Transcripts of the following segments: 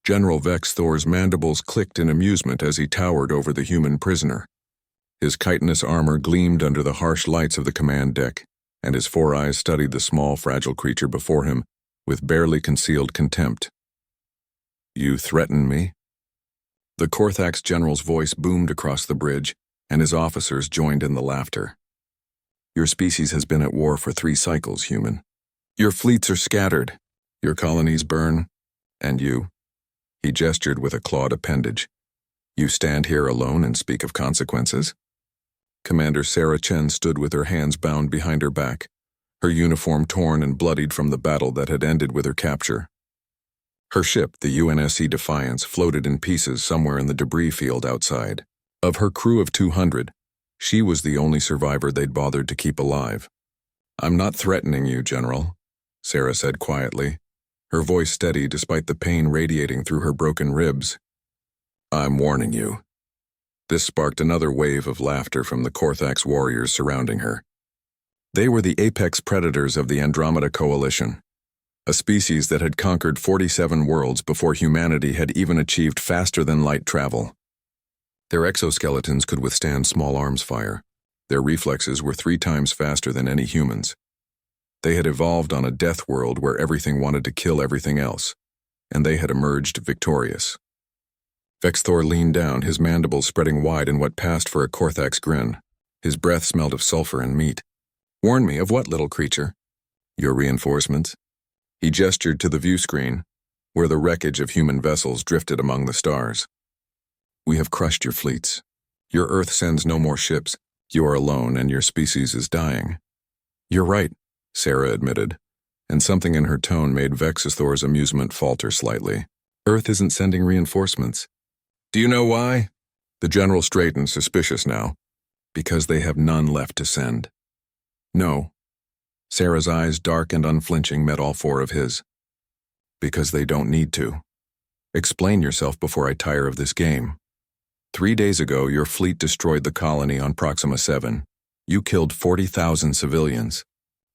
General Vex Thor's mandibles clicked in amusement as he towered over the human prisoner. His chitinous armor gleamed under the harsh lights of the command deck, and his four eyes studied the small, fragile creature before him with barely concealed contempt. "You threaten me?" The Korthax general's voice boomed across the bridge, and his officers joined in the laughter. "Your species has been at war for 3 cycles, human. Your fleets are scattered, your colonies burn, and you," he gestured with a clawed appendage, "you stand here alone and speak of consequences?" Commander Sarah Chen stood with her hands bound behind her back, her uniform torn and bloodied from the battle that had ended with her capture. Her ship, the UNSC Defiance, floated in pieces somewhere in the debris field outside. Of her crew of 200, she was the only survivor they'd bothered to keep alive. "I'm not threatening you, General," Sarah said quietly, her voice steady despite the pain radiating through her broken ribs. "I'm warning you." This sparked another wave of laughter from the Korthax warriors surrounding her. They were the apex predators of the Andromeda Coalition, a species that had conquered 47 worlds before humanity had even achieved faster-than-light travel. Their exoskeletons could withstand small arms fire. Their reflexes were 3 times faster than any humans. They had evolved on a death world where everything wanted to kill everything else, and they had emerged victorious. Vex Thor leaned down, his mandibles spreading wide in what passed for a Korthax grin. His breath smelled of sulfur and meat. "Warn me of what, little creature?" "Your reinforcements." He gestured to the view screen, where the wreckage of human vessels drifted among the stars. "We have crushed your fleets. Your Earth sends no more ships. You are alone, and your species is dying." "You're right," Sarah admitted, and something in her tone made Vex Thor's amusement falter slightly. "Earth isn't sending reinforcements." "Do you know why?" The general straightened, suspicious now. "Because they have none left to send." "No." Sarah's eyes, dark and unflinching, met all 4 of his. "Because they don't need to. Explain yourself before I tire of this game. 3 days ago, your fleet destroyed the colony on Proxima 7. You killed 40,000 civilians.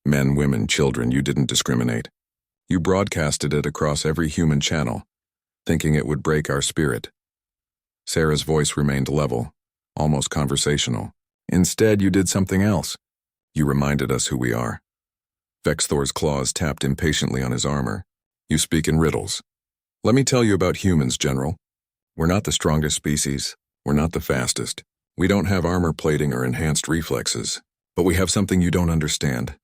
Men, women, children, you didn't discriminate. You broadcasted it across every human channel, thinking it would break our spirit." Sarah's voice remained level, almost conversational. "Instead, you did something else. You reminded us who we are." Vex Thor's claws tapped impatiently on his armor. "You speak in riddles. Let me tell you about humans, General. We're not the strongest species. We're not the fastest. We don't have armor plating or enhanced reflexes. But we have something you don't understand."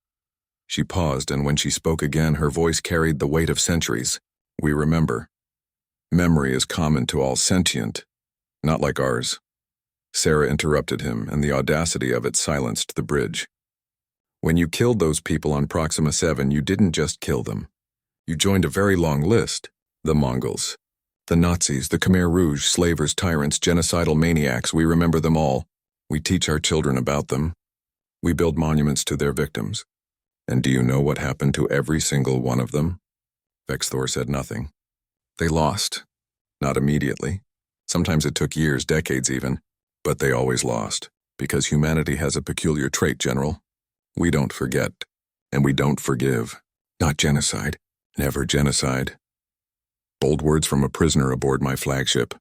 She paused, and when she spoke again, her voice carried the weight of centuries. "We remember. Memory is common to all sentient, not like ours." Sarah interrupted him, and the audacity of it silenced the bridge. "When you killed those people on Proxima 7, you didn't just kill them. You joined a very long list. The Mongols, the Nazis, the Khmer Rouge, slavers, tyrants, genocidal maniacs, we remember them all. We teach our children about them. We build monuments to their victims. And do you know what happened to every single one of them?" Vex Thor said nothing. "They lost. Not immediately. Sometimes it took years, decades even. But they always lost, because humanity has a peculiar trait, General. We don't forget, and we don't forgive. Not genocide. Never genocide." Bold words from a prisoner aboard my flagship.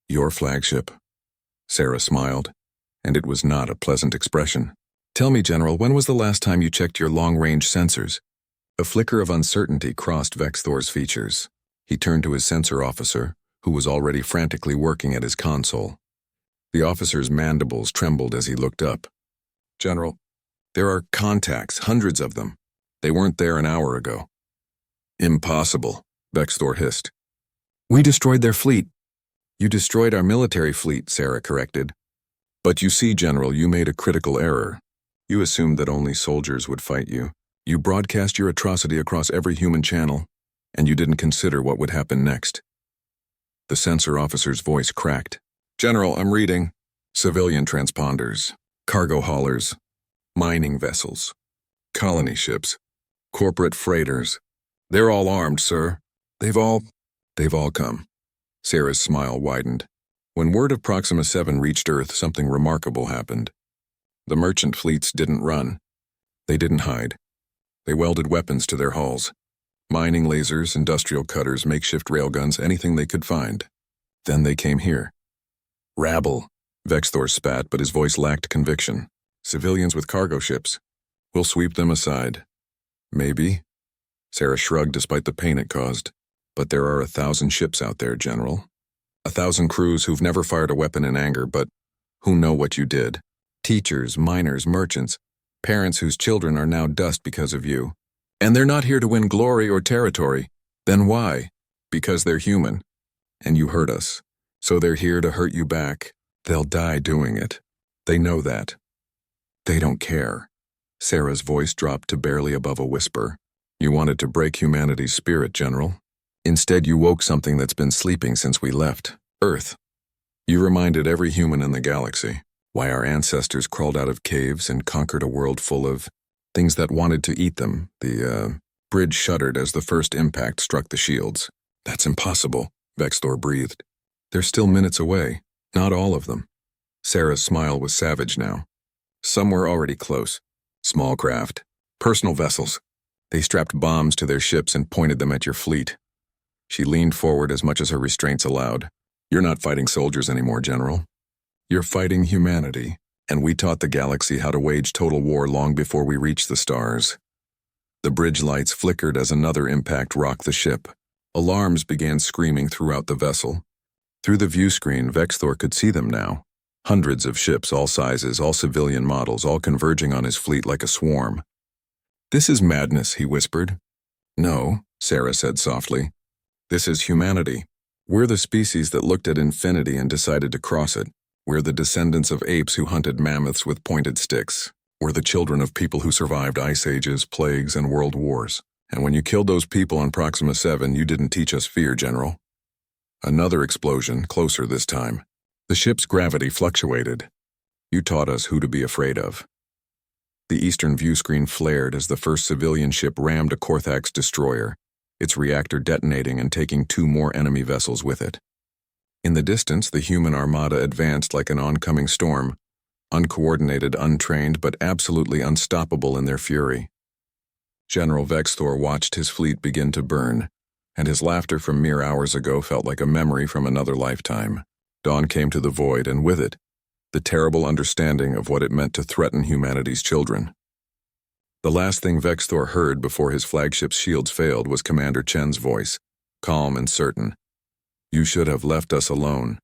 "Your flagship." Sarah smiled, and it was not a pleasant expression. "Tell me, General, when was the last time you checked your long-range sensors?" A flicker of uncertainty crossed Vex Thor's features. He turned to his sensor officer, who was already frantically working at his console. The officer's mandibles trembled as he looked up. "General, there are contacts, hundreds of them. They weren't there an hour ago." "Impossible," Vex Thor hissed. "We destroyed their fleet." "You destroyed our military fleet," Sarah corrected. "But you see, General, you made a critical error. You assumed that only soldiers would fight you. You broadcast your atrocity across every human channel, and you didn't consider what would happen next." The sensor officer's voice cracked. "General, I'm reading. Civilian transponders, cargo haulers, mining vessels, colony ships, corporate freighters. They're all armed, sir. They've all come." Sarah's smile widened. When word of Proxima 7 reached Earth, something remarkable happened. The merchant fleets didn't run. They didn't hide. They welded weapons to their hulls. Mining lasers, industrial cutters, makeshift railguns, anything they could find. Then they came here. Rabble. Vexthor spat, but his voice lacked conviction. Civilians with cargo ships. We'll sweep them aside. Maybe. Sarah shrugged despite the pain it caused. But there are 1,000 ships out there, General. 1,000 crews who've never fired a weapon in anger, but who know what you did. Teachers, miners, merchants, parents whose children are now dust because of you. And they're not here to win glory or territory. Then why? Because they're human. And you hurt us. So they're here to hurt you back. They'll die doing it. They know that. They don't care. Sarah's voice dropped to barely above a whisper. You wanted to break humanity's spirit, General. Instead, you woke something that's been sleeping since we left, Earth. You reminded every human in the galaxy why our ancestors crawled out of caves and conquered a world full of things that wanted to eat them. The bridge shuddered as the first impact struck the shields. That's impossible, Vexthor breathed. They're still minutes away, not all of them. Sarah's smile was savage now. Some were already close. Small craft, personal vessels. They strapped bombs to their ships and pointed them at your fleet. She leaned forward as much as her restraints allowed. You're not fighting soldiers anymore, General. You're fighting humanity, and we taught the galaxy how to wage total war long before we reached the stars. The bridge lights flickered as another impact rocked the ship. Alarms began screaming throughout the vessel. Through the view screen, Vexthor could see them now. Hundreds of ships, all sizes, all civilian models, all converging on his fleet like a swarm. This is madness, he whispered. No, Sarah said softly. This is humanity. We're the species that looked at infinity and decided to cross it. We're the descendants of apes who hunted mammoths with pointed sticks. We're the children of people who survived ice ages, plagues, and world wars. And when you killed those people on Proxima 7, you didn't teach us fear, General. Another explosion, closer this time. The ship's gravity fluctuated. You taught us who to be afraid of. The eastern view screen flared as the first civilian ship rammed a Korthax destroyer, its reactor detonating and taking 2 more enemy vessels with it. In the distance, the human armada advanced like an oncoming storm, uncoordinated, untrained, but absolutely unstoppable in their fury. General Vexthor watched his fleet begin to burn, and his laughter from mere hours ago felt like a memory from another lifetime. Dawn came to the void, and with it, the terrible understanding of what it meant to threaten humanity's children. The last thing Vexthor heard before his flagship's shields failed was Commander Chen's voice, calm and certain. You should have left us alone.